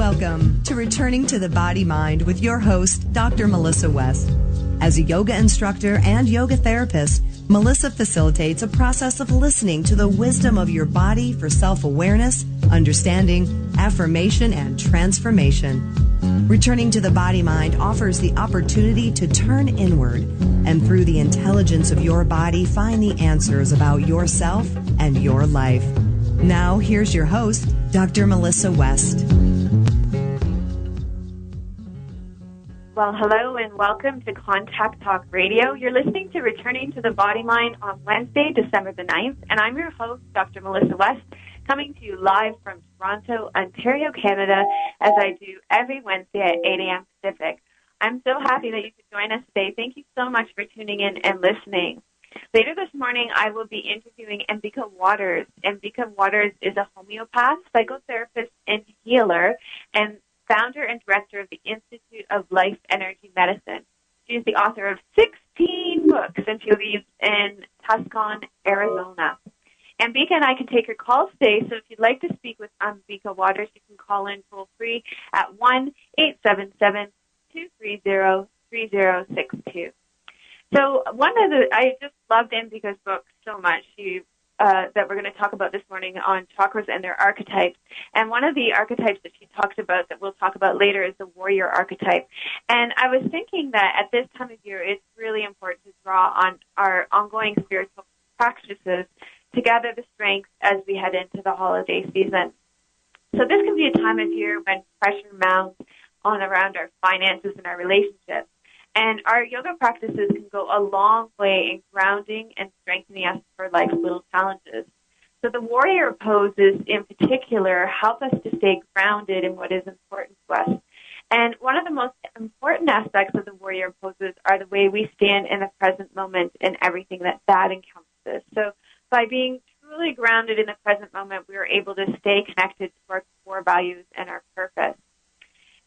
Welcome to Returning to the Body Mind with your host, Dr. Melissa West. As a yoga instructor and yoga therapist, Melissa facilitates a process of listening to the wisdom of your body for self-awareness, understanding, affirmation, and transformation. Returning to the Body Mind offers the opportunity to turn inward and through the intelligence of your body find the answers about yourself and your life. Now, here's your host, Dr. Melissa West. Well, hello and welcome to Contact Talk Radio. You're listening to Returning to the Body Mind on Wednesday, December the 9th, and I'm your host, Dr. Melissa West, coming to you live from Toronto, Ontario, Canada, as I do every Wednesday at 8 a.m. Pacific. I'm so happy that you could join us today. Thank you so much for tuning in and listening. Later this morning, I will be interviewing Ambika Wauters. Ambika Wauters is a homeopath, psychotherapist, and healer, and founder and director of the Institute of Life Energy Medicine. She is the author of 16 books, and she lives in Tucson, Arizona. Ambika and I can take your calls today, so if you'd like to speak with Ambika Wauters, you can call in toll-free at 1-877-230-3062. So I just loved Ambika's book so much. That we're going to talk about this morning on chakras and their archetypes. And one of the archetypes that she talks about that we'll talk about later is the warrior archetype. And I was thinking that at this time of year, it's really important to draw on our ongoing spiritual practices to gather the strength as we head into the holiday season. So this can be a time of year when pressure mounts on around our finances and our relationships. And our yoga practices can go a long way in grounding and strengthening us for life's little challenges. So the warrior poses in particular help us to stay grounded in what is important to us. And one of the most important aspects of the warrior poses are the way we stand in the present moment and everything that encompasses. So by being truly grounded in the present moment, we are able to stay connected to our core values and our purpose.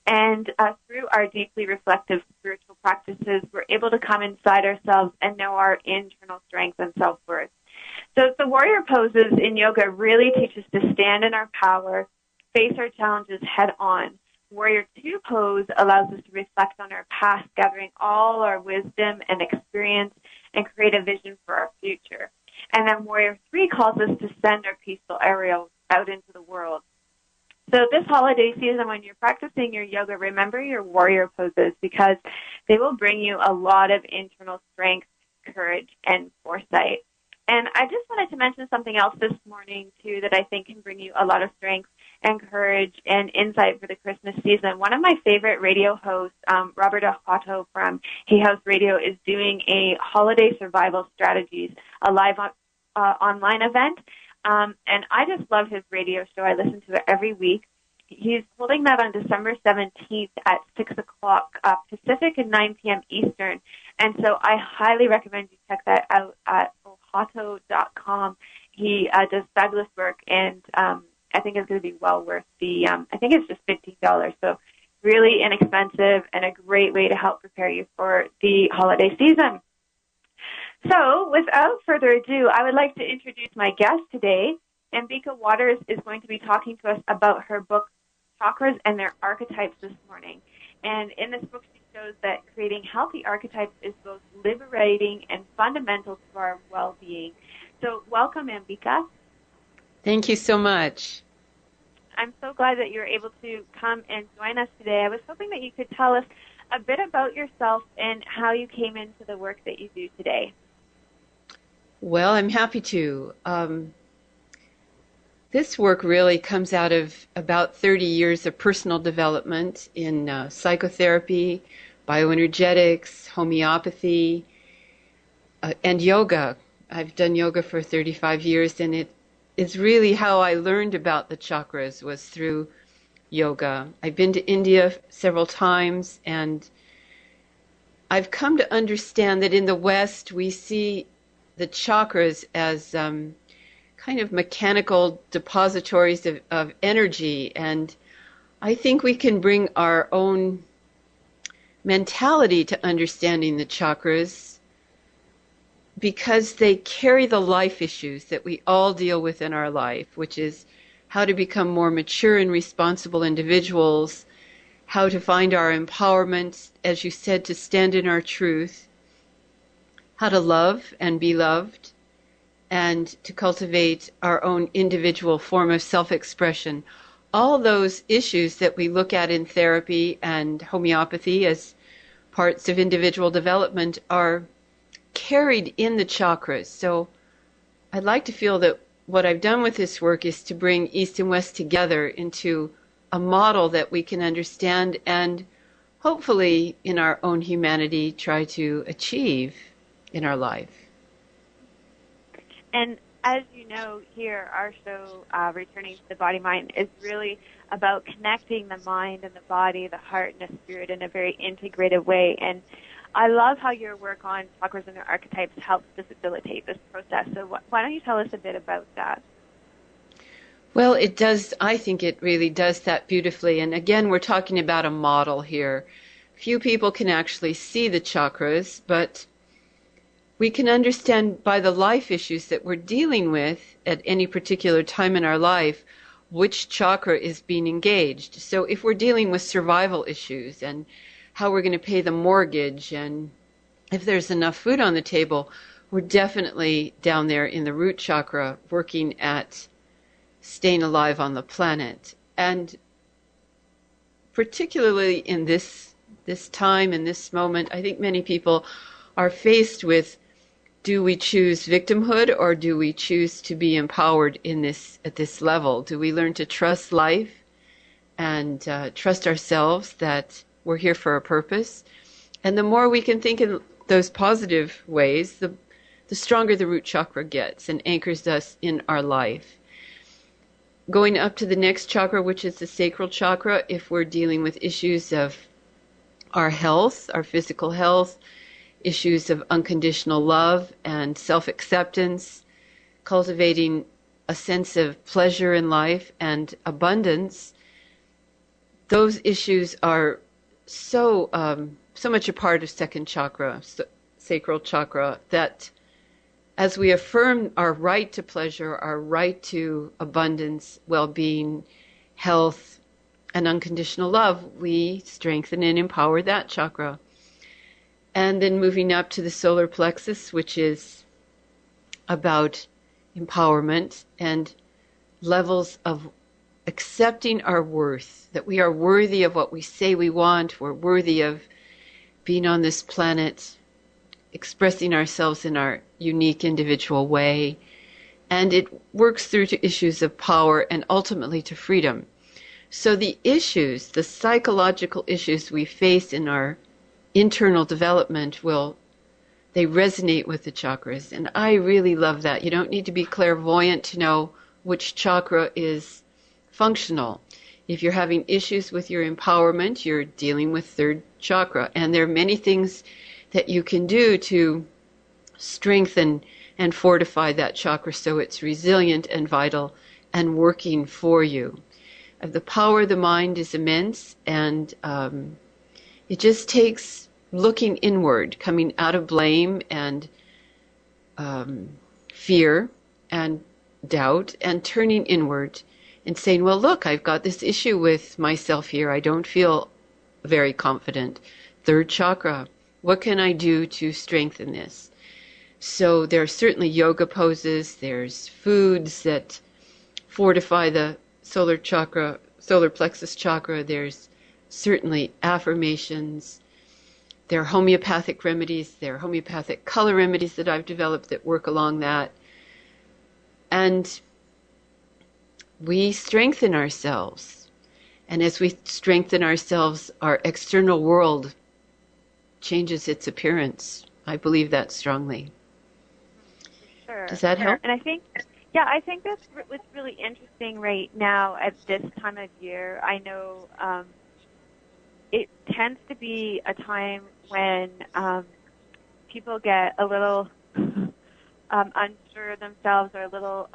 And through our deeply reflective spiritual practices, we're able to come inside ourselves and know our internal strength and self-worth. So the warrior poses in yoga really teach us to stand in our power, face our challenges head on. Warrior 2 pose allows us to reflect on our past, gathering all our wisdom and experience and create a vision for our future. And then warrior 3 calls us to send our peaceful arrows out into the world. So this holiday season, when you're practicing your yoga, remember your warrior poses because they will bring you a lot of internal strength, courage, and foresight. And I just wanted to mention something else this morning, too, that I think can bring you a lot of strength and courage and insight for the Christmas season. One of my favorite radio hosts, Robert Ahato from Hay House Radio, is doing a holiday survival strategies, a live online event. And I just love his radio show. I listen to it every week. He's holding that on December 17th at 6 o'clock Pacific and 9 p.m. Eastern. And so I highly recommend you check that out at ohato.com. He does fabulous work, and I think it's going to be well worth I think it's just $15. So really inexpensive and a great way to help prepare you for the holiday season. So, without further ado, I would like to introduce my guest today. Ambika Wauters is going to be talking to us about her book, Chakras and Their Archetypes, this morning. And in this book, she shows that creating healthy archetypes is both liberating and fundamental to our well-being. So, welcome, Ambika. Thank you so much. I'm so glad that you're able to come and join us today. I was hoping that you could tell us a bit about yourself and how you came into the work that you do today. Well, I'm happy to. This work really comes out of about 30 years of personal development in psychotherapy, bioenergetics, homeopathy, and yoga. I've done yoga for 35 years, and it is really how I learned about the chakras was through yoga. I've been to India several times, and I've come to understand that in the West we see the chakras as kind of mechanical depositories of energy, and I think we can bring our own mentality to understanding the chakras because they carry the life issues that we all deal with in our life, which is how to become more mature and responsible individuals, how to find our empowerment, as you said, to stand in our truth, how to love and be loved, and to cultivate our own individual form of self-expression. All those issues that we look at in therapy and homeopathy as parts of individual development are carried in the chakras. So I'd like to feel that what I've done with this work is to bring East and West together into a model that we can understand and hopefully in our own humanity try to achieve in our life. And as you know, here, our show, Returning to the Body Mind, is really about connecting the mind and the body, the heart and the spirit in a very integrated way. And I love how your work on chakras and their archetypes helps to facilitate this process. So why don't you tell us a bit about that? Well, it does. I think it really does that beautifully. And again, we're talking about a model here. Few people can actually see the chakras, but we can understand by the life issues that we're dealing with at any particular time in our life which chakra is being engaged. So if we're dealing with survival issues and how we're going to pay the mortgage and if there's enough food on the table, we're definitely down there in the root chakra working at staying alive on the planet. And particularly in this time, in this moment, I think many people are faced with, do we choose victimhood or do we choose to be empowered at this level? Do we learn to trust life and trust ourselves that we're here for a purpose? And the more we can think in those positive ways, the stronger the root chakra gets and anchors us in our life. Going up to the next chakra, which is the sacral chakra, if we're dealing with issues of our health, our physical health, issues of unconditional love and self-acceptance, cultivating a sense of pleasure in life and abundance, those issues are so much a part of second chakra, sacral chakra, that as we affirm our right to pleasure, our right to abundance, well-being, health, and unconditional love, we strengthen and empower that chakra. And then moving up to the solar plexus, which is about empowerment and levels of accepting our worth, that we are worthy of what we say we want, we're worthy of being on this planet, expressing ourselves in our unique individual way. And it works through to issues of power and ultimately to freedom. So the issues, the psychological issues we face in our internal development they resonate with the chakras. And I really love that. You don't need to be clairvoyant to know which chakra is functional. If you're having issues with your empowerment, you're dealing with third chakra. And there are many things that you can do to strengthen and fortify that chakra so it's resilient and vital and working for you. The power of the mind is immense, and it just takes looking inward, coming out of blame and fear and doubt, and turning inward and saying, well, look, I've got this issue with myself here. I don't feel very confident. Third chakra, what can I do to strengthen this? So there are certainly yoga poses, there's foods that fortify the solar plexus chakra, there's certainly affirmations, there are homeopathic remedies, there are homeopathic color remedies that I've developed that work along that. And we strengthen ourselves. And as we strengthen ourselves, our external world changes its appearance. I believe that strongly. Sure. Does that help? And I think that's what's really interesting right now at this time of year. I know it tends to be a time when people get a little unsure of themselves or a little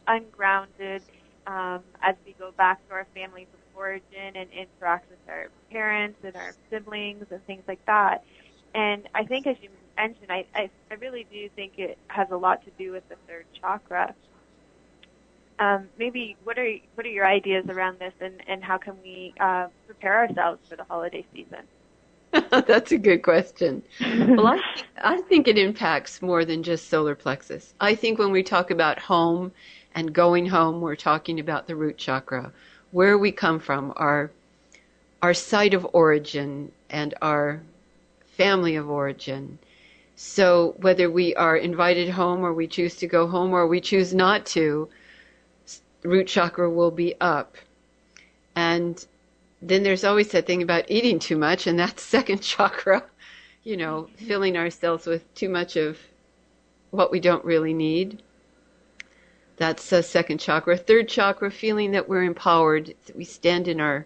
ungrounded as we go back to our families of origin and interact with our parents and our siblings and things like that. And I think, as you mentioned, I really do think it has a lot to do with the third chakra. maybe what are your ideas around this, and how can we prepare ourselves for the holiday season? That's a good question. Well, I think it impacts more than just solar plexus. I think when we talk about home and going home, we're talking about the root chakra, where we come from, our site of origin and our family of origin. So whether we are invited home or we choose to go home or we choose not to, root chakra will be up. And then there's always that thing about eating too much, and that's second chakra, filling ourselves with too much of what we don't really need. That's second chakra. Third chakra, feeling that we're empowered, that we stand in our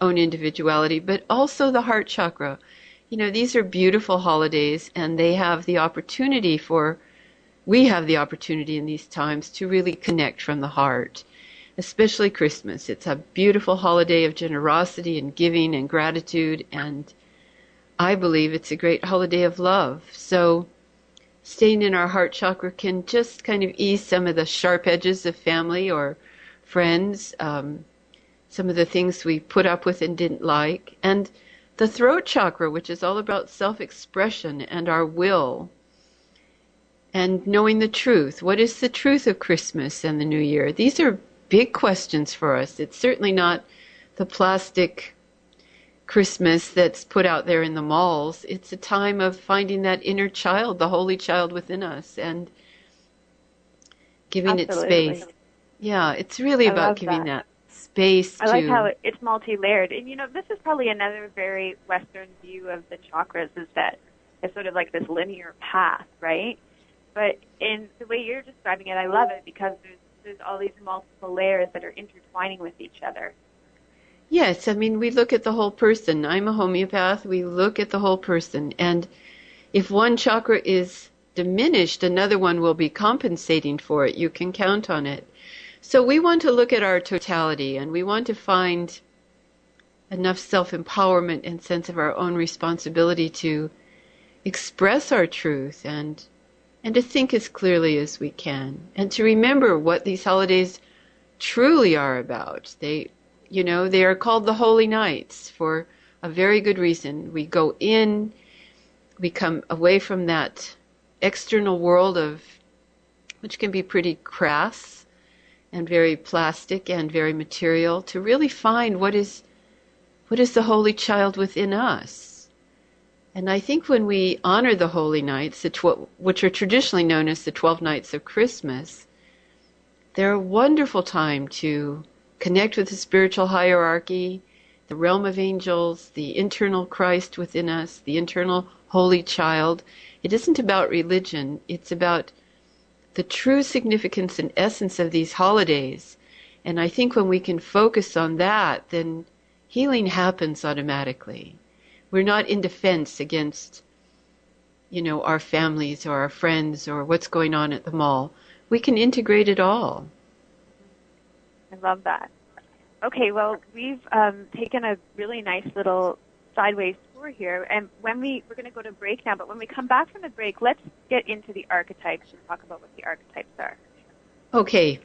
own individuality, but also the heart chakra. These are beautiful holidays, and we have the opportunity in these times to really connect from the heart. Especially Christmas. It's a beautiful holiday of generosity and giving and gratitude, and I believe it's a great holiday of love. So staying in our heart chakra can just kind of ease some of the sharp edges of family or friends, some of the things we put up with and didn't like. And the throat chakra, which is all about self-expression and our will, and knowing the truth. What is the truth of Christmas and the New Year? These are big questions for us. It's certainly not the plastic Christmas that's put out there in the malls. It's a time of finding that inner child, the holy child within us, and giving Absolutely. it space. Yeah, it's really about giving that space to... I like how it's multi-layered. And, this is probably another very Western view of the chakras, is that it's sort of like this linear path, right? But in the way you're describing it, I love it because there's all these multiple layers that are intertwining with each other. Yes, we look at the whole person. I'm a homeopath. We look at the whole person. And if one chakra is diminished, another one will be compensating for it. You can count on it. So we want to look at our totality, and we want to find enough self-empowerment and sense of our own responsibility to express our truth and to think as clearly as we can, and to remember what these holidays truly are about. They are called the Holy Nights for a very good reason. We go in, we come away from that external world which can be pretty crass and very plastic and very material, to really find what is the Holy Child within us. And I think when we honor the Holy Nights, which are traditionally known as the 12 Nights of Christmas, they're a wonderful time to connect with the spiritual hierarchy, the realm of angels, the internal Christ within us, the internal Holy Child. It isn't about religion. It's about the true significance and essence of these holidays. And I think when we can focus on that, then healing happens automatically. We're not in defense against, our families or our friends or what's going on at the mall. We can integrate it all. I love that. Okay, well, we've taken a really nice little sideways tour here, and we're going to go to break now, but when we come back from the break, let's get into the archetypes and talk about what the archetypes are. Okay.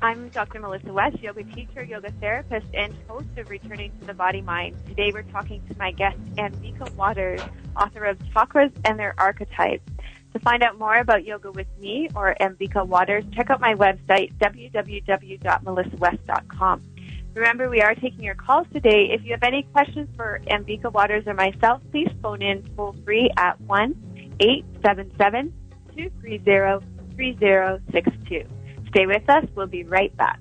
I'm Dr. Melissa West, yoga teacher, yoga therapist, and host of Returning to the Body Mind. Today we're talking to my guest, Ambika Wauters, author of Chakras and Their Archetypes. To find out more about yoga with me or Ambika Wauters, check out my website, www.melissawest.com. Remember, we are taking your calls today. If you have any questions for Ambika Wauters or myself, please phone in toll-free at 1-877-230-3062. Stay with us. We'll be right back.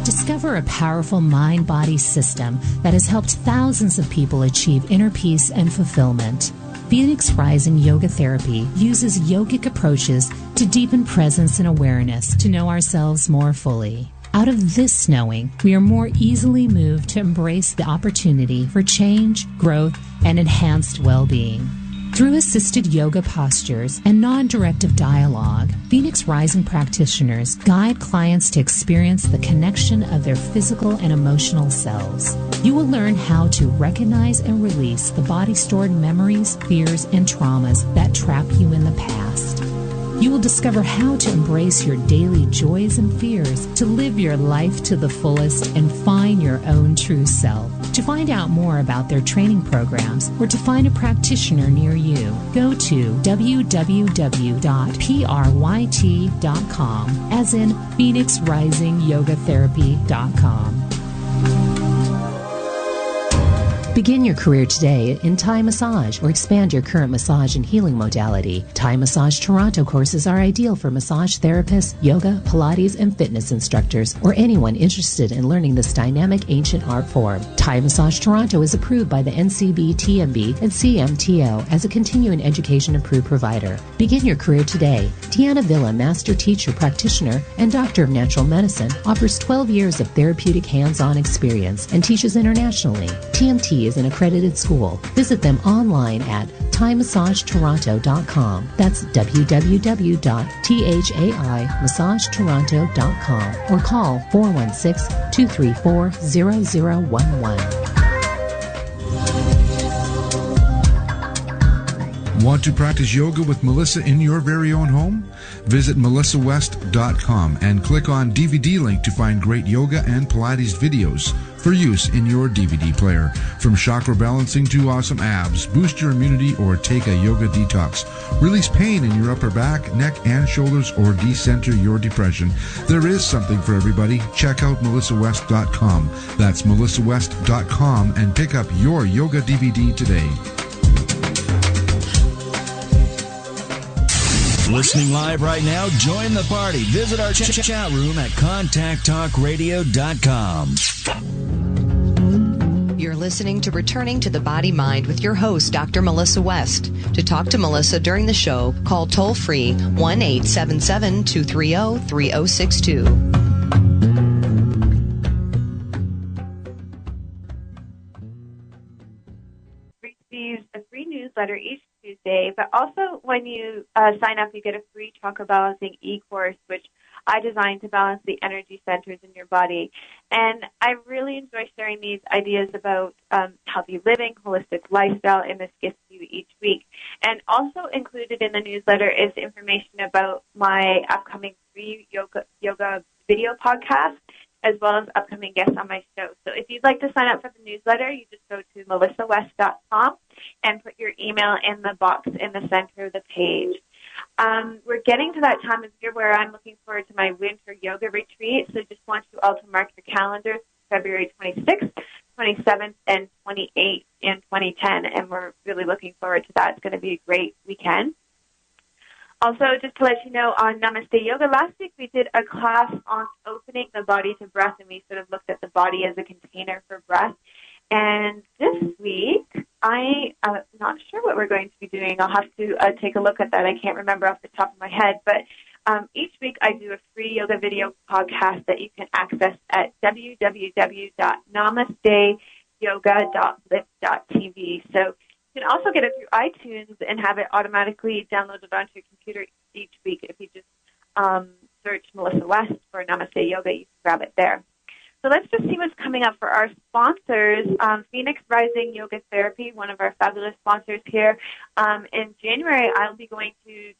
Discover a powerful mind-body system that has helped thousands of people achieve inner peace and fulfillment. Phoenix Rising Yoga Therapy uses yogic approaches to deepen presence and awareness to know ourselves more fully. Out of this knowing, we are more easily moved to embrace the opportunity for change, growth, and enhanced well-being. Through assisted yoga postures and non-directive dialogue, Phoenix Rising practitioners guide clients to experience the connection of their physical and emotional selves. You will learn how to recognize and release the body-stored memories, fears, and traumas that trap you in the past. You will discover how to embrace your daily joys and fears to live your life to the fullest and find your own true self. To find out more about their training programs or to find a practitioner near you, go to www.pryt.com, as in PhoenixRisingYogaTherapy.com. Begin your career today in Thai massage or expand your current massage and healing modality. Thai Massage Toronto courses are ideal for massage therapists, yoga, Pilates, and fitness instructors, or anyone interested in learning this dynamic ancient art form. Thai Massage Toronto is approved by the NCB, TMB, and CMTO as a continuing education approved provider. Begin your career today. Deanna Villa, Master Teacher Practitioner and Doctor of Natural Medicine, offers 12 years of therapeutic hands-on experience and teaches internationally. TMT is an accredited school. Visit them online at ThaiMassageToronto.com. That's www.thaimassagetoronto.com or call 416-234-0011. Want to practice yoga with Melissa in your very own home? Visit melissawest.com and click on DVD link to find great yoga and Pilates videos for use in your DVD player. From chakra balancing to awesome abs, boost your immunity, or take a yoga detox. Release pain in your upper back, neck, and shoulders, or decenter your depression. There is something for everybody. Check out melissawest.com. That's melissawest.com and pick up your yoga DVD today. Listening live right now? Join the party. Visit our chat room at contacttalkradio.com. You're listening to Returning to the Body Mind with your host, Dr. Melissa West. To talk to Melissa during the show, call toll-free 1-877-230-3062. Receive a free newsletter each Tuesday, but also when you sign up, you get a free chakra balancing e-course, which I designed to balance the energy centers in your body. And I really enjoy sharing these ideas about healthy living, holistic lifestyle in this gift to you each week. And also included in the newsletter is information about my upcoming free yoga video podcast, as well as upcoming guests on my show. So if you'd like to sign up for the newsletter, you just go to melissawest.com and put your email in the box in the center of the page. We're getting to that time of year where I'm looking forward to my winter yoga retreat, so just want you all to mark your calendars, February 26th, 27th, and 28th in 2010, and we're really looking forward to that. It's going to be a great weekend. Also, just to let you know, on Namaste Yoga, last week we did a class on opening the body to breath, and we sort of looked at the body as a container for breath. And this week, I'm not sure what we're going to be doing. I'll have to take a look at that. I can't remember off the top of my head. But each week I do a free yoga video podcast that you can access at www.namasteyoga.blip.tv. So you can also get it through iTunes and have it automatically downloaded onto your computer each week. If you just search Melissa West for Namaste Yoga, you can grab it there. So let's just see what's coming up for our sponsors. Phoenix Rising Yoga Therapy, one of our fabulous sponsors here. In January, I'll be going to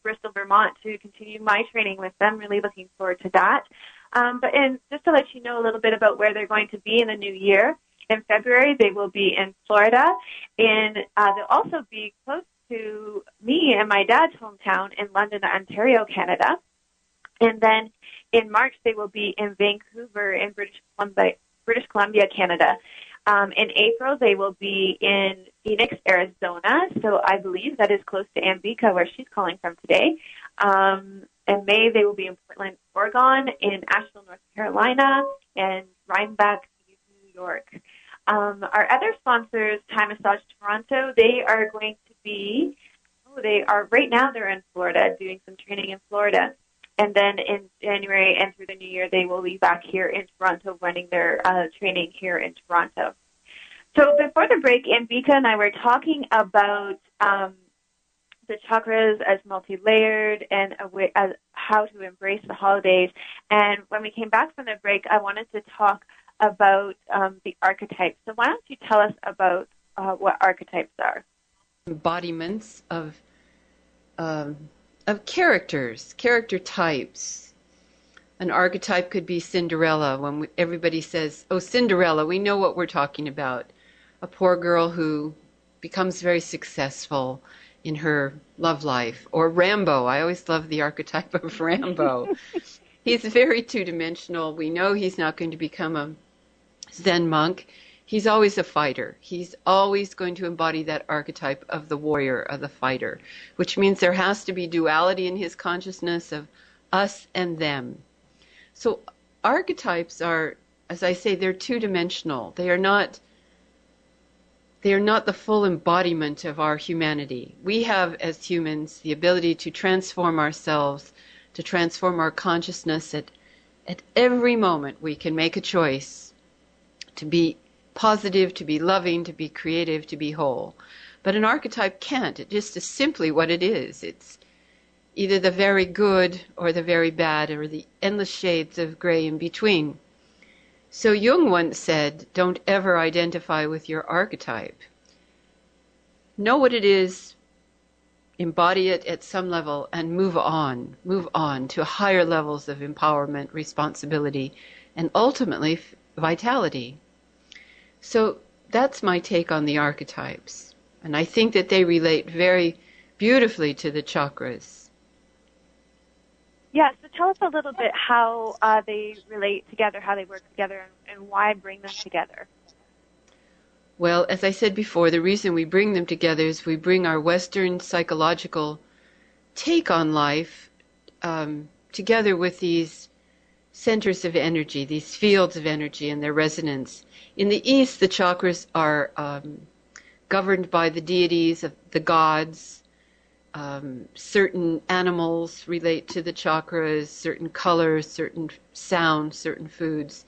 Bristol, Vermont to continue my training with them. Really looking forward to that. But just to let you know a little bit about where they're going to be in the new year, in February, they will be in Florida. They'll also be close to me and my dad's hometown in London, Ontario, Canada. And then in March, they will be in Vancouver in British Columbia, Canada. In April, they will be in Phoenix, Arizona. So I believe that is close to Ambika, where she's calling from today. In May, they will be in Portland, Oregon, in Asheville, North Carolina, and Rhinebeck, New York. Our other sponsors, Thai Massage Toronto, they are going to be, right now they're in Florida, doing some training in Florida. And then in January and through the new year, they will be back here in Toronto running their training here in Toronto. So before the break, Ambika and I were talking about the chakras as multi-layered and as how to embrace the holidays. And when we came back from the break, I wanted to talk about the archetypes. So why don't you tell us about what archetypes are? Embodiments of characters, character types. An archetype could be Cinderella. When everybody says, "Oh, Cinderella," we know what we're talking about. A poor girl who becomes very successful in her love life. Or Rambo. I always love the archetype of Rambo. He's very two-dimensional. We know he's not going to become a Zen monk. He's always a fighter. He's always going to embody that archetype of the warrior, of the fighter, which means there has to be duality in his consciousness of us and them. So archetypes are, as I say, they're two-dimensional. They are not the full embodiment of our humanity. We have, as humans, the ability to transform ourselves, to transform our consciousness at every moment. We can make a choice to be positive, to be loving, to be creative, to be whole. But an archetype can't. It just is simply what it is. It's either the very good or the very bad or the endless shades of gray in between. So Jung once said, don't ever identify with your archetype. Know what it is, embody it at some level, and move on to higher levels of empowerment, responsibility, and ultimately vitality. So that's my take on the archetypes. And I think that they relate very beautifully to the chakras. Yeah, so tell us a little bit how they relate together, how they work together, and why bring them together. Well, as I said before, the reason we bring them together is we bring our Western psychological take on life together with these centers of energy, these fields of energy and their resonance. In the East, the chakras are governed by the deities, of the gods. Certain animals relate to the chakras, certain colors, certain sounds, certain foods.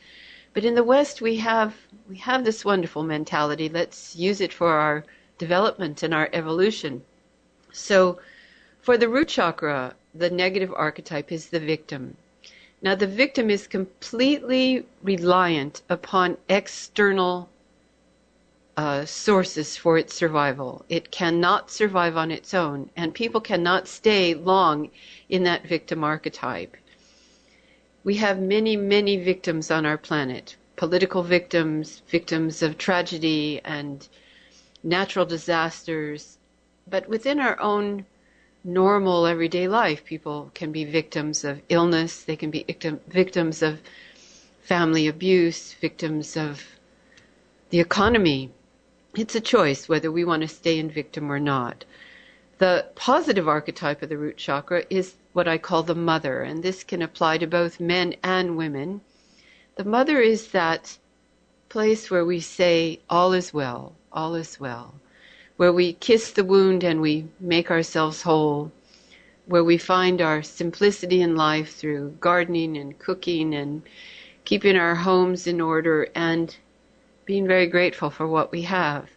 But in the West, we have this wonderful mentality. Let's use it for our development and our evolution. So for the root chakra, the negative archetype is the victim. Now, the victim is completely reliant upon external sources for its survival. It cannot survive on its own, and people cannot stay long in that victim archetype. We have many, many victims on our planet. Political victims, victims of tragedy and natural disasters. But within our own normal everyday life, people can be victims of illness, they can be victims of family abuse, victims of the economy. It's a choice whether we want to stay in victim or not. The positive archetype of the root chakra is what I call the mother, and this can apply to both men and women. The mother is that place where we say, all is well, where we kiss the wound and we make ourselves whole, where we find our simplicity in life through gardening and cooking and keeping our homes in order and being very grateful for what we have.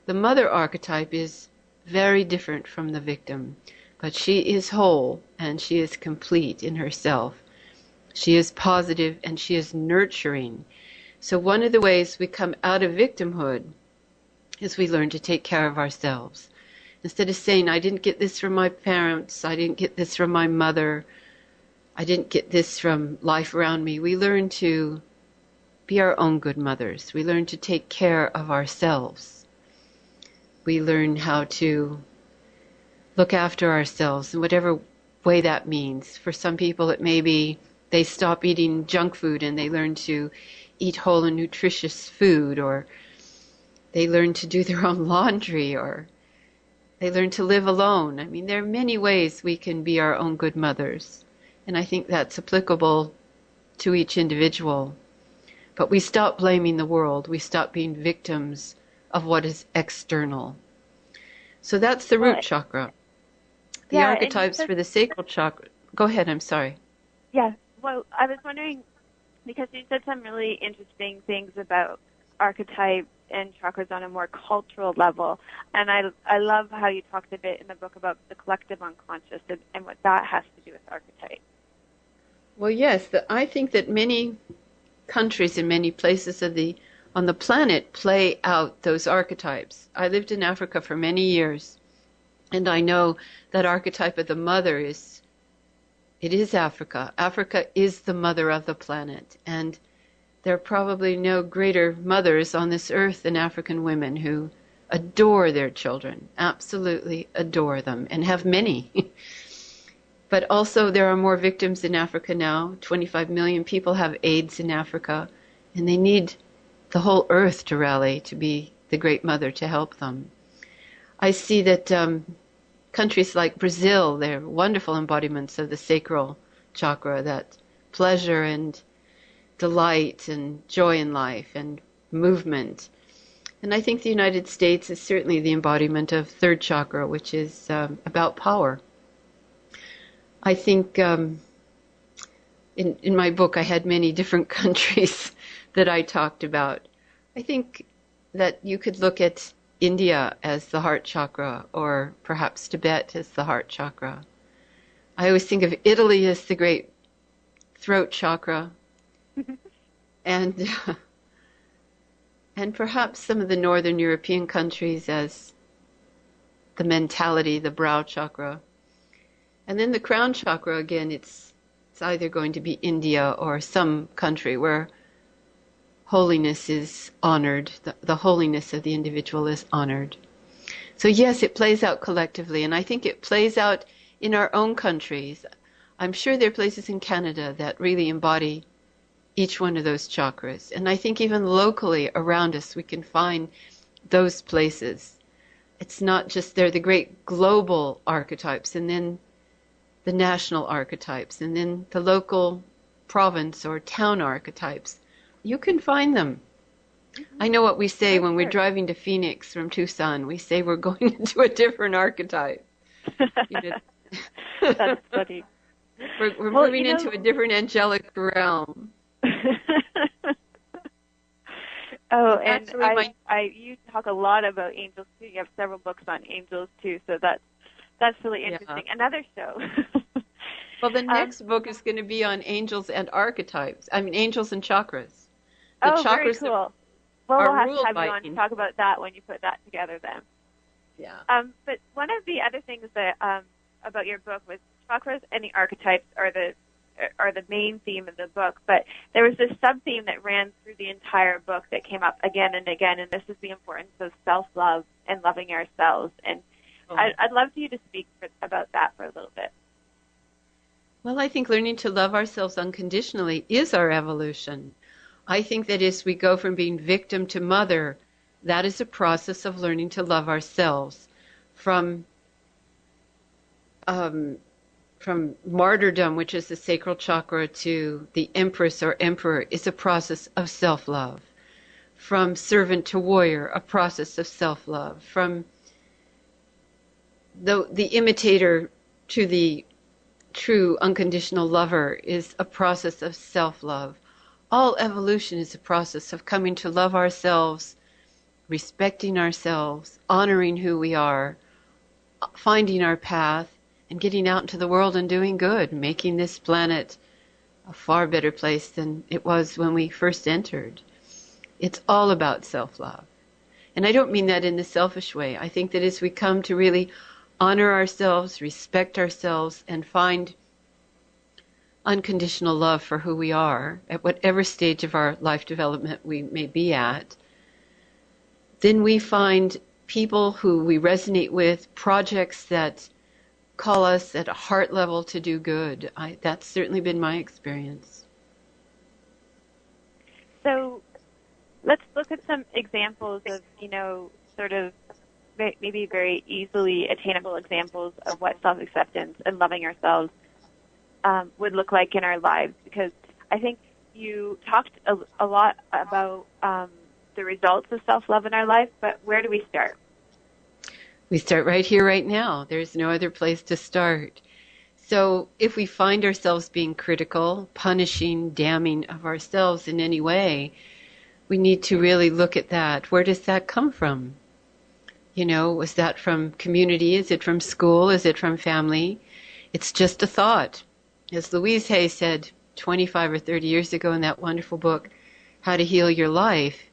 The mother archetype is very different from the victim, but she is whole and she is complete in herself. She is positive and she is nurturing. So one of the ways we come out of victimhood is we learn to take care of ourselves. Instead of saying, I didn't get this from my parents, I didn't get this from my mother, I didn't get this from life around me, we learn to be our own good mothers. We learn to take care of ourselves. We learn how to look after ourselves in whatever way that means. For some people it may be they stop eating junk food and they learn to eat whole and nutritious food, or they learn to do their own laundry, or they learn to live alone. I mean, there are many ways we can be our own good mothers, and I think that's applicable to each individual. But we stop blaming the world. We stop being victims of what is external. So that's the root chakra. The archetypes for the sacral chakra. Go ahead, I'm sorry. Yeah, well, I was wondering, because you said some really interesting things about archetypes and chakras on a more cultural level. And I love how you talked a bit in the book about the collective unconscious and what that has to do with archetypes. Well, yes, I think that many countries and many places on the planet play out those archetypes. I lived in Africa for many years, and I know that archetype of the mother is Africa. Africa is the mother of the planet, and there are probably no greater mothers on this earth than African women who adore their children, absolutely adore them, and have many. But also there are more victims in Africa now. 25 million people have AIDS in Africa, and they need the whole earth to rally to be the great mother to help them. I see that countries like Brazil, they're wonderful embodiments of the sacral chakra, that pleasure and delight and joy in life and movement. And I think the United States is certainly the embodiment of third chakra, which is about power. I think in my book I had many different countries that I talked about. I think that you could look at India as the heart chakra, or perhaps Tibet as the heart chakra. I always think of Italy as the great throat chakra, and perhaps some of the northern European countries as the mentality, the brow chakra. And then the crown chakra, again, it's either going to be India or some country where holiness is honored, the holiness of the individual is honored. So yes, it plays out collectively, and I think it plays out in our own countries. I'm sure there are places in Canada that really embody each one of those chakras. And I think even locally around us we can find those places. It's not just they're the great global archetypes, and then the national archetypes, and then the local province or town archetypes. You can find them. I know what we say when we're driving to Phoenix from Tucson. We say we're going into a different archetype. That's funny. We're moving into a different angelic realm. And you talk a lot about angels too. You have several books on angels too, so that's really interesting. Yeah. Another show. Well, the next book is going to be on angels and archetypes. I mean, angels and chakras. The chakras very cool. Well, we'll have to have you on to by talk about that when you put that together then. Yeah. But one of the other things that about your book was chakras and the archetypes are the main theme of the book, but there was this sub-theme that ran through the entire book that came up again and again, and this is the importance of self-love and loving ourselves. And I'd love for you to speak about that for a little bit. Well, I think learning to love ourselves unconditionally is our evolution. I think that as we go from being victim to mother, that is a process of learning to love ourselves. From martyrdom, which is the sacral chakra, to the empress or emperor, is a process of self-love. From servant to warrior, a process of self-love. From the imitator to the true unconditional lover is a process of self-love. All evolution is a process of coming to love ourselves, respecting ourselves, honoring who we are, finding our path, and getting out into the world and doing good, making this planet a far better place than it was when we first entered. It's all about self-love. And I don't mean that in the selfish way. I think that as we come to really honor ourselves, respect ourselves, and find unconditional love for who we are, at whatever stage of our life development we may be at, then we find people who we resonate with, projects that call us at a heart level to do good. That's certainly been my experience. So let's look at some examples of, sort of maybe very easily attainable examples of what self-acceptance and loving ourselves would look like in our lives, because I think you talked a lot about the results of self-love in our life, but where do we start? We start right here, right now. There's no other place to start. So if we find ourselves being critical, punishing, damning of ourselves in any way, we need to really look at that. Where does that come from? You know, was that from community? Is it from school? Is it from family? It's just a thought. As Louise Hay said 25 or 30 years ago in that wonderful book, How to Heal Your Life,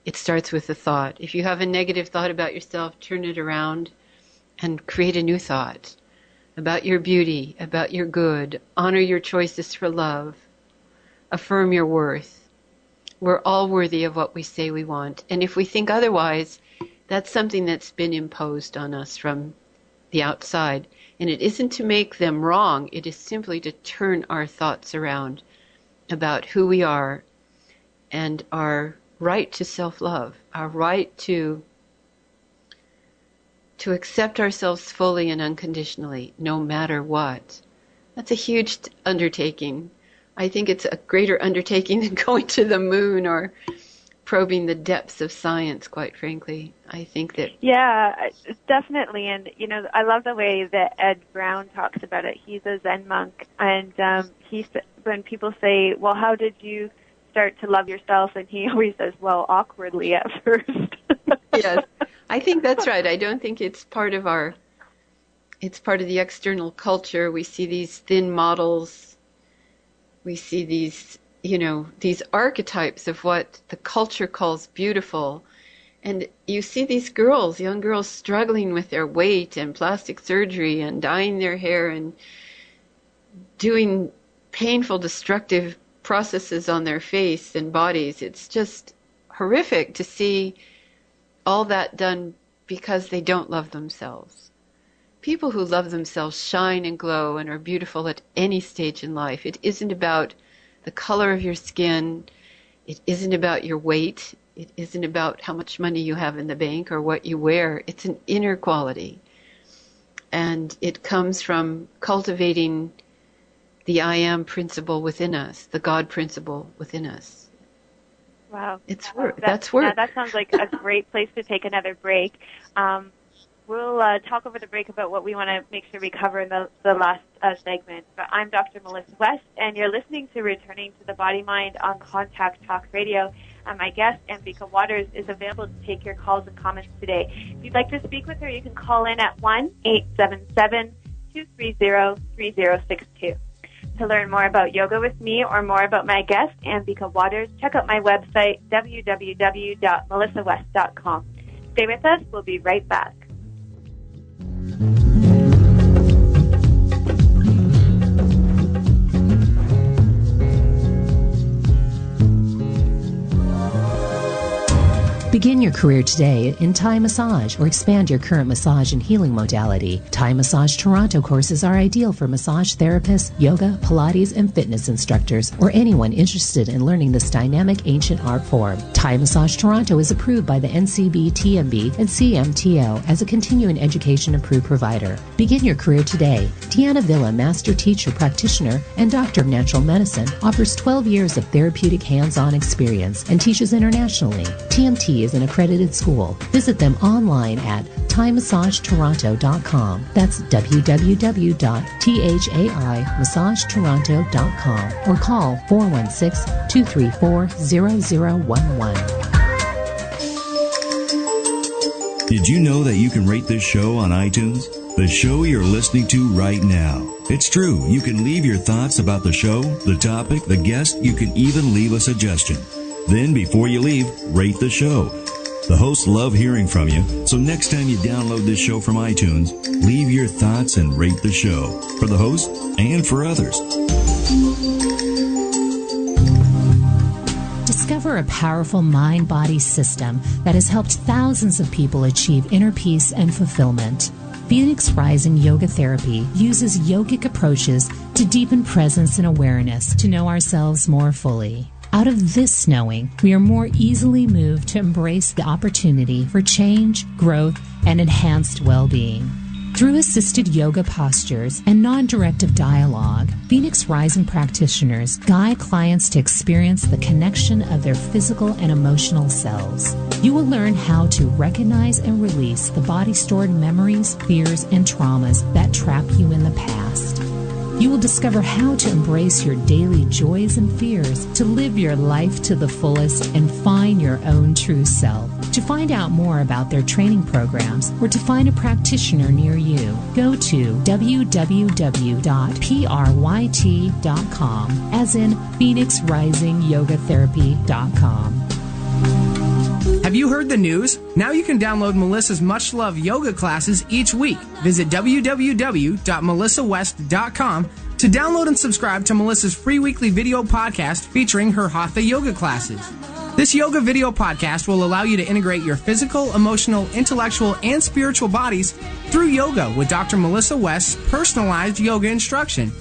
it starts with a thought. If you have a negative thought about yourself, turn it around and create a new thought about your beauty, about your good. Honor your choices for love. Affirm your worth. We're all worthy of what we say we want. And if we think otherwise, that's something that's been imposed on us from the outside. And it isn't to make them wrong. It is simply to turn our thoughts around about who we are and our right to self-love, our right to accept ourselves fully and unconditionally, no matter what. That's a huge undertaking. I think it's a greater undertaking than going to the moon or probing the depths of science, quite frankly. I think that... Yeah, definitely. And, you know, I love the way that Ed Brown talks about it. He's a Zen monk. And when people say, well, how did you start to love yourself? And he always says, well, awkwardly at first. Yes, I think that's right. I don't think it's part of it's part of the external culture. We see these thin models. We see these, you know, these archetypes of what the culture calls beautiful. And you see these girls, young girls, struggling with their weight and plastic surgery and dyeing their hair and doing painful, destructive processes on their face and bodies. It's just horrific to see all that done because they don't love themselves. People who love themselves shine and glow and are beautiful at any stage in life. It isn't about the color of your skin. It isn't about your weight. It isn't about how much money you have in the bank or what you wear. It's an inner quality. And it comes from cultivating the I am principle within us, the God principle within us. Wow. It's work. That's work. Yeah, that sounds like a great place to take another break. We'll talk over the break about what we want to make sure we cover in the last segment. But I'm Dr. Melissa West, and you're listening to Returning to the Body Mind on Contact Talk Radio. My guest, Ambika Wauters, is available to take your calls and comments today. If you'd like to speak with her, you can call in at 1-877-230-3062. To learn more about yoga with me or more about my guest, Ambika Wauters, check out my website, www.melissawest.com. Stay with us. We'll be right back. Begin your career today in Thai massage or expand your current massage and healing modality. Thai Massage Toronto courses are ideal for massage therapists, yoga, Pilates, and fitness instructors, or anyone interested in learning this dynamic ancient art form. Thai Massage Toronto is approved by the NCB, TMB, and CMTO as a continuing education approved provider. Begin your career today. Deanna Villa, Master Teacher Practitioner and Doctor of Natural Medicine, offers 12 years of therapeutic hands-on experience and teaches internationally. TMT is an accredited school. Visit them online at ThaiMassageToronto.com. That's www.ThaiMassageToronto.com or call 416-234-0011. Did you know that you can rate this show on iTunes? The show you're listening to right now. It's true. You can leave your thoughts about the show, the topic, the guest. You can even leave a suggestion. Then, before you leave, rate the show. The hosts love hearing from you, so next time you download this show from iTunes, leave your thoughts and rate the show, for the host and for others. Discover a powerful mind-body system that has helped thousands of people achieve inner peace and fulfillment. Phoenix Rising Yoga Therapy uses yogic approaches to deepen presence and awareness to know ourselves more fully. Out of this knowing, we are more easily moved to embrace the opportunity for change, growth, and enhanced well-being. Through assisted yoga postures and non-directive dialogue, Phoenix Rising practitioners guide clients to experience the connection of their physical and emotional selves. You will learn how to recognize and release the body-stored memories, fears, and traumas that trap you in the past. You will discover how to embrace your daily joys and fears, to live your life to the fullest and find your own true self. To find out more about their training programs or to find a practitioner near you, go to www.pryt.com, as in PhoenixRisingYogaTherapy.com. Have you heard the news? Now you can download Melissa's much-loved yoga classes each week. Visit www.melissawest.com to download and subscribe to Melissa's free weekly video podcast featuring her Hatha yoga classes. This yoga video podcast will allow you to integrate your physical, emotional, intellectual, and spiritual bodies through yoga with Dr. Melissa West's personalized yoga instruction.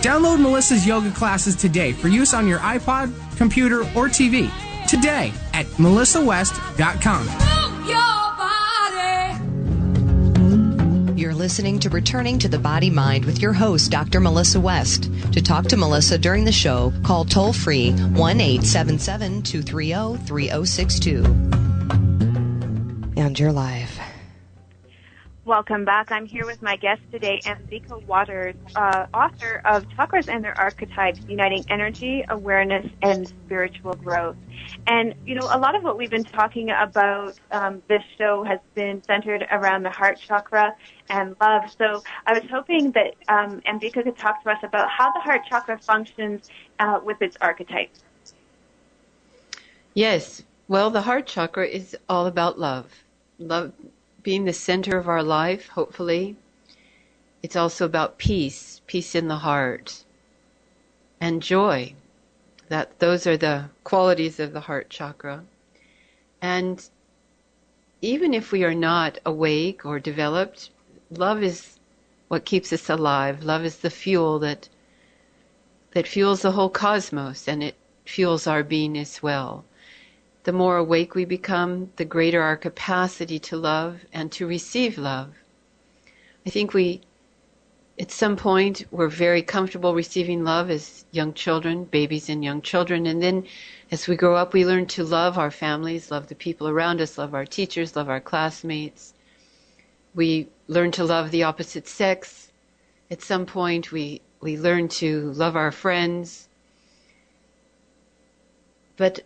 Download Melissa's yoga classes today for use on your iPod, computer, or TV. Today at melissawest.com. You're listening to Returning to the Body Mind with your host, Dr. Melissa West. To talk to Melissa during the show, call toll-free 1-877-230-3062. And you're live. Welcome back. I'm here with my guest today, Ambika Wauters, author of Chakras and Their Archetypes, Uniting Energy, Awareness, and Spiritual Growth. And, you know, a lot of what we've been talking about this show has been centered around the heart chakra and love. So I was hoping that Ambika could talk to us about how the heart chakra functions with its archetypes. Yes. Well, the heart chakra is all about love. Love being the center of our life, hopefully. It's also about peace, peace in the heart, and joy. Those are the qualities of the heart chakra. And even if we are not awake or developed, love is what keeps us alive. Love is the fuel that fuels the whole cosmos, and it fuels our being as well. The more awake we become, the greater our capacity to love and to receive love. I think at some point, we're very comfortable receiving love as young children, babies and young children. And then as we grow up, we learn to love our families, love the people around us, love our teachers, love our classmates. We learn to love the opposite sex. At some point, we learn to love our friends. But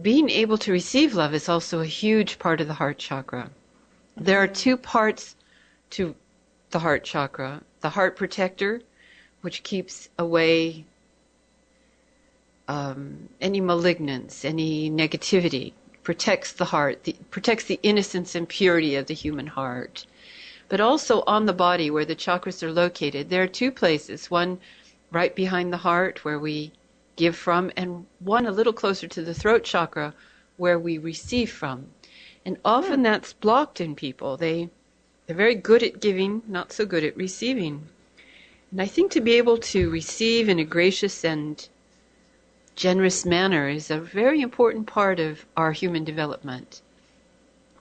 being able to receive love is also a huge part of the heart chakra. There are two parts to the heart chakra. The heart protector, which keeps away any malignance, any negativity, protects the heart, protects the innocence and purity of the human heart. But also on the body where the chakras are located, there are two places, one right behind the heart where we give from, and one a little closer to the throat chakra where we receive from. And often that's blocked in people. They're very good at giving, not so good at receiving. And I think to be able to receive in a gracious and generous manner is a very important part of our human development.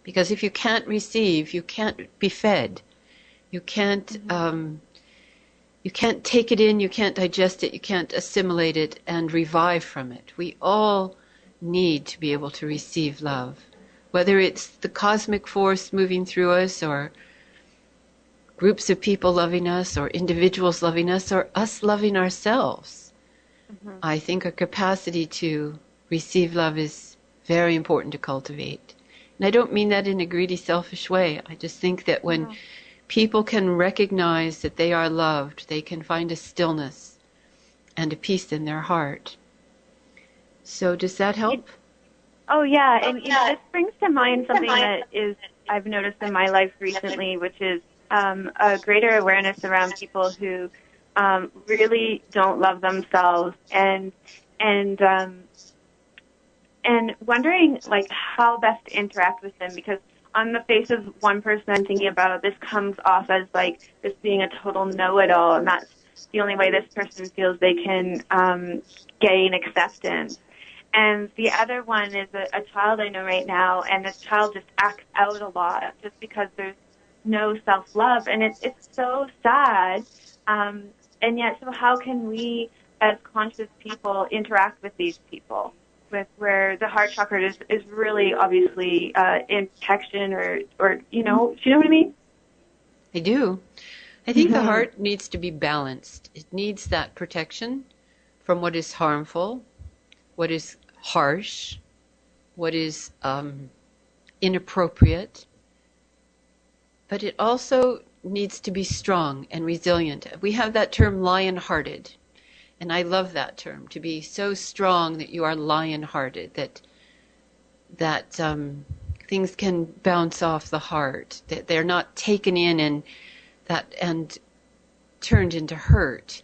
Because if you can't receive, you can't be fed. You can't take it in, you can't digest it, you can't assimilate it and revive from it. We all need to be able to receive love. Whether it's the cosmic force moving through us, or groups of people loving us, or individuals loving us, or us loving ourselves. Mm-hmm. I think our capacity to receive love is very important to cultivate. And I don't mean that in a greedy, selfish way. I just think that when people can recognize that they are loved, they can find a stillness and a peace in their heart. So does that help? And this brings to mind something that I've noticed in my life recently, which is a greater awareness around people who really don't love themselves, and wondering like how best to interact with them, because on the face of one person I'm thinking about, this comes off as like this being a total know-it-all, and that's the only way this person feels they can gain acceptance. And the other one is a child I know right now, and this child just acts out a lot just because there's no self-love, and it's so sad. And yet, so how can we, as conscious people, interact with these people, with where the heart chakra is really obviously in protection, or do you know what I mean? I do. I think the heart needs to be balanced. It needs that protection from what is harmful, what is harsh, what is inappropriate. But it also needs to be strong and resilient. We have that term lion-hearted, and I love that term, to be so strong that you are lion-hearted, that things can bounce off the heart, that they're not taken in and turned into hurt.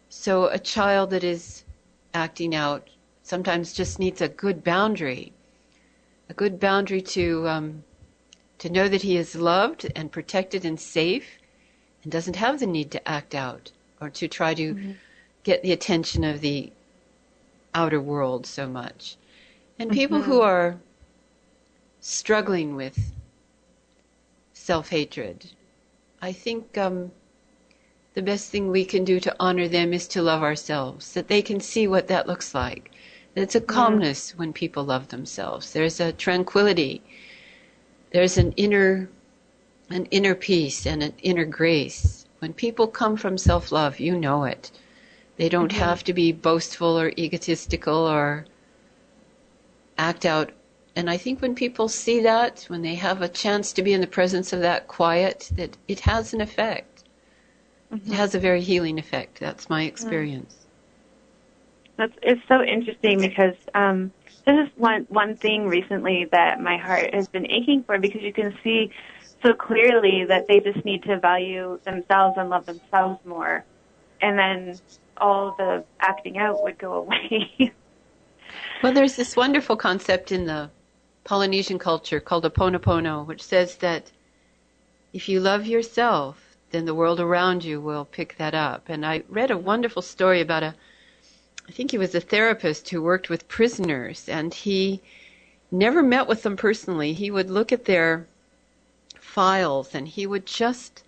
So a child that is acting out sometimes just needs a good boundary to know that he is loved and protected and safe and doesn't have the need to act out or to try to get the attention of the outer world so much. And people who are struggling with self-hatred, I think the best thing we can do to honor them is to love ourselves, that they can see what that looks like. That it's a calmness when people love themselves. There's a tranquility. There's an inner peace and an inner grace. When people come from self-love, you know it. They don't have to be boastful or egotistical or act out. And I think when people see that, when they have a chance to be in the presence of that quiet, that it has an effect. It has a very healing effect. That's my experience. It's so interesting because this is one thing recently that my heart has been aching for, because you can see so clearly that they just need to value themselves and love themselves more, and then all the acting out would go away. Well, there's this wonderful concept in the Polynesian culture called Ho'oponopono, which says that if you love yourself, then the world around you will pick that up. And I read a wonderful story about I think he was a therapist who worked with prisoners, and he never met with them personally. He would look at their files and he would just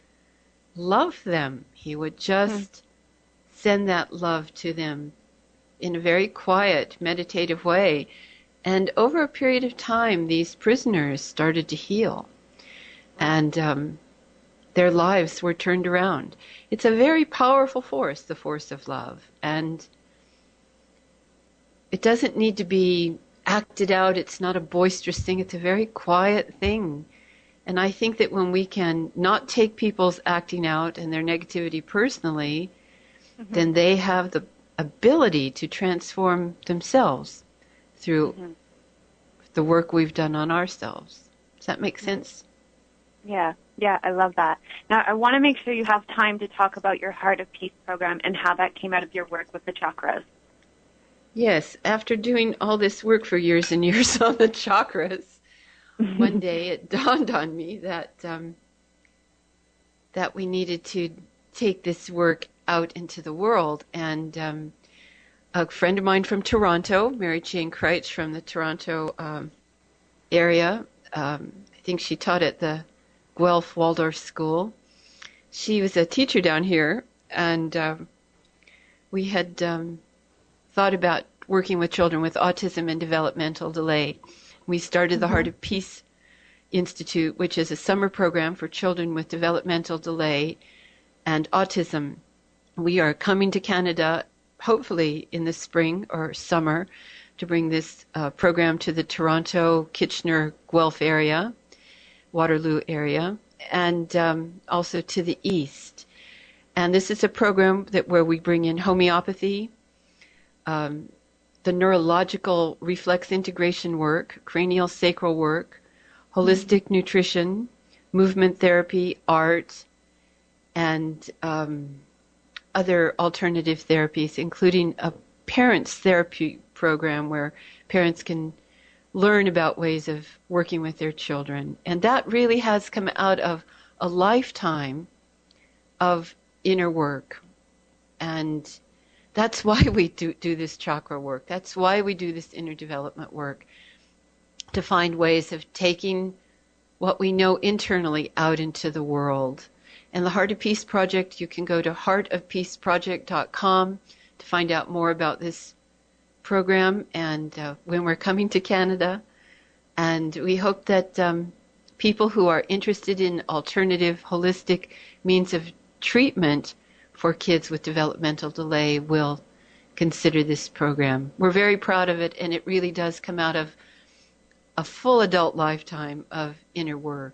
love them. He would just send that love to them in a very quiet, meditative way. And over a period of time, these prisoners started to heal, and their lives were turned around. It's a very powerful force, the force of love. And it doesn't need to be acted out. It's not a boisterous thing. It's a very quiet thing. And I think that when we can not take people's acting out and their negativity personally, then they have the ability to transform themselves through the work we've done on ourselves. Does that make sense? Yeah, I love that. Now, I want to make sure you have time to talk about your Heart of Peace program and how that came out of your work with the chakras. Yes, after doing all this work for years and years on the chakras, one day it dawned on me that we needed to take this work out into the world. And a friend of mine from Toronto, Mary Jane Kreitz from the Toronto area, I think she taught at the Guelph Waldorf School. She was a teacher down here, and we had thought about working with children with autism and developmental delay. We started the Heart of Peace Institute, which is a summer program for children with developmental delay and autism. We are coming to Canada, hopefully in the spring or summer, to bring this program to the Toronto, Kitchener, Guelph area, Waterloo area, and also to the east. And this is a program where we bring in homeopathy, the neurological reflex integration work, cranial sacral work, holistic nutrition, movement therapy, art, and other alternative therapies, including a parents therapy program where parents can learn about ways of working with their children. And that really has come out of a lifetime of inner work. And that's why we do this chakra work. That's why we do this inner development work, to find ways of taking what we know internally out into the world. And the Heart of Peace Project, you can go to heartofpeaceproject.com to find out more about this program and when we're coming to Canada. And we hope that people who are interested in alternative, holistic means of treatment for kids with developmental delay will consider this program. We're very proud of it, and it really does come out of a full adult lifetime of inner work.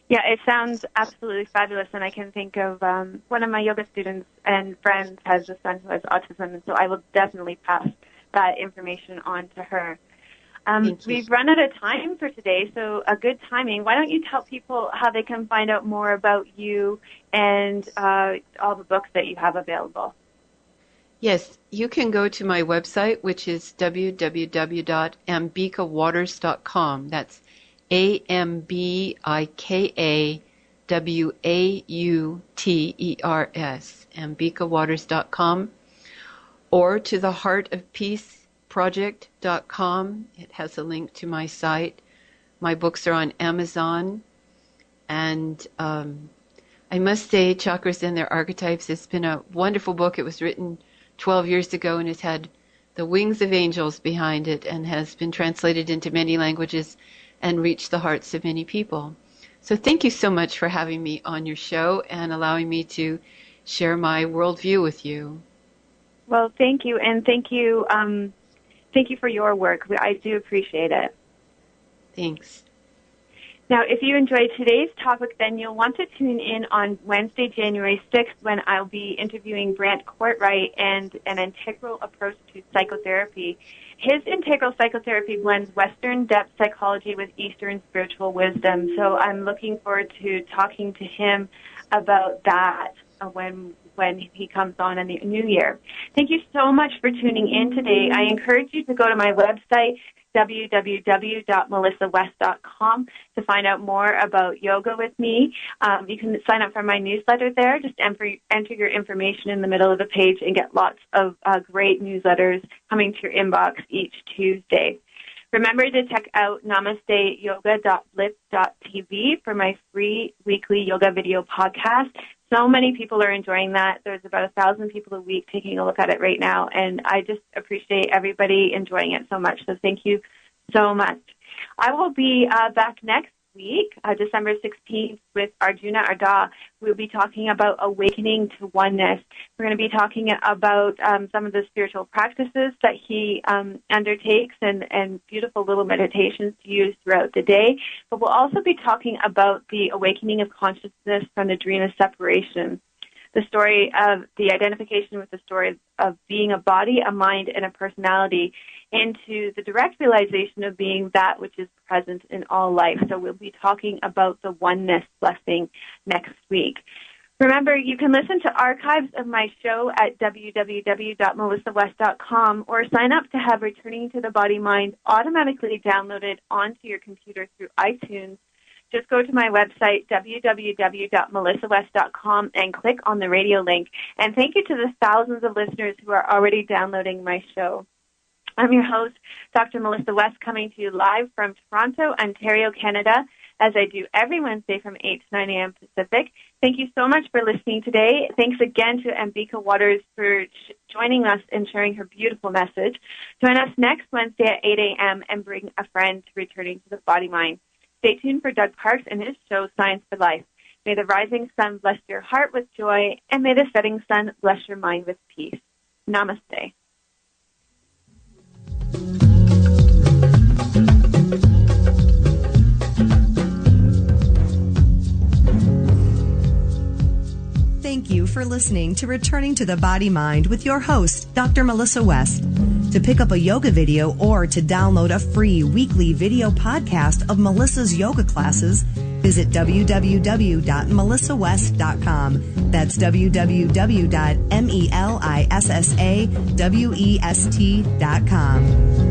Yeah, it sounds absolutely fabulous, and I can think of one of my yoga students and friends has a son who has autism, and so I will definitely pass that information on to her. We've run out of time for today, so a good timing. Why don't you tell people how they can find out more about you and all the books that you have available? Yes, you can go to my website, which is www.ambikawauters.com. That's AmbikaWauters, ambikawauters.com, or to the Heart of Peace project.com. It has a link to my site. My books are on Amazon. And I must say, Chakras and Their Archetypes, it's been a wonderful book. It was written 12 years ago, and it's had the wings of angels behind it and has been translated into many languages and reached the hearts of many people. So thank you so much for having me on your show and allowing me to share my worldview with you. Well, thank you, and thank you for your work. I do appreciate it. Thanks. Now, if you enjoyed today's topic, then you'll want to tune in on Wednesday, January 6th, when I'll be interviewing Brant Courtwright and an integral approach to psychotherapy. His integral psychotherapy blends Western depth psychology with Eastern spiritual wisdom. So I'm looking forward to talking to him about that when he comes on in the new year. Thank you so much for tuning in today. I encourage you to go to my website, www.melissawest.com, to find out more about yoga with me. You can sign up for my newsletter there. Just enter your information in the middle of the page and get lots of great newsletters coming to your inbox each Tuesday. Remember to check out namasteyoga.blip.tv for my free weekly yoga video podcast. So many people are enjoying that. There's about 1,000 people a week taking a look at it right now, and I just appreciate everybody enjoying it so much. So thank you so much. I will be back next week, December 16th, with Arjuna Arda. We'll be talking about awakening to oneness. We're going to be talking about some of the spiritual practices that he undertakes and beautiful little meditations to use throughout the day. But we'll also be talking about the awakening of consciousness from the dream of separation, the story of the identification with the story of being a body, a mind, and a personality, into the direct realization of being that which is present in all life. So we'll be talking about the oneness blessing next week. Remember, you can listen to archives of my show at www.melissawest.com or sign up to have Returning to the Body Mind automatically downloaded onto your computer through iTunes. Just go to my website, www.melissawest.com, and click on the radio link. And thank you to the thousands of listeners who are already downloading my show. I'm your host, Dr. Melissa West, coming to you live from Toronto, Ontario, Canada, as I do every Wednesday from 8 to 9 a.m. Pacific. Thank you so much for listening today. Thanks again to Ambika Wauters for joining us and sharing her beautiful message. Join us next Wednesday at 8 a.m. and bring a friend to Returning to the Body Mind. Stay tuned for Doug Parks and his show, Science for Life. May the rising sun bless your heart with joy, and may the setting sun bless your mind with peace. Namaste. Thank you for listening to Returning to the Body Mind with your host, Dr. Melissa West. To pick up a yoga video or to download a free weekly video podcast of Melissa's yoga classes, visit www.melissawest.com. That's www.melissawest.com.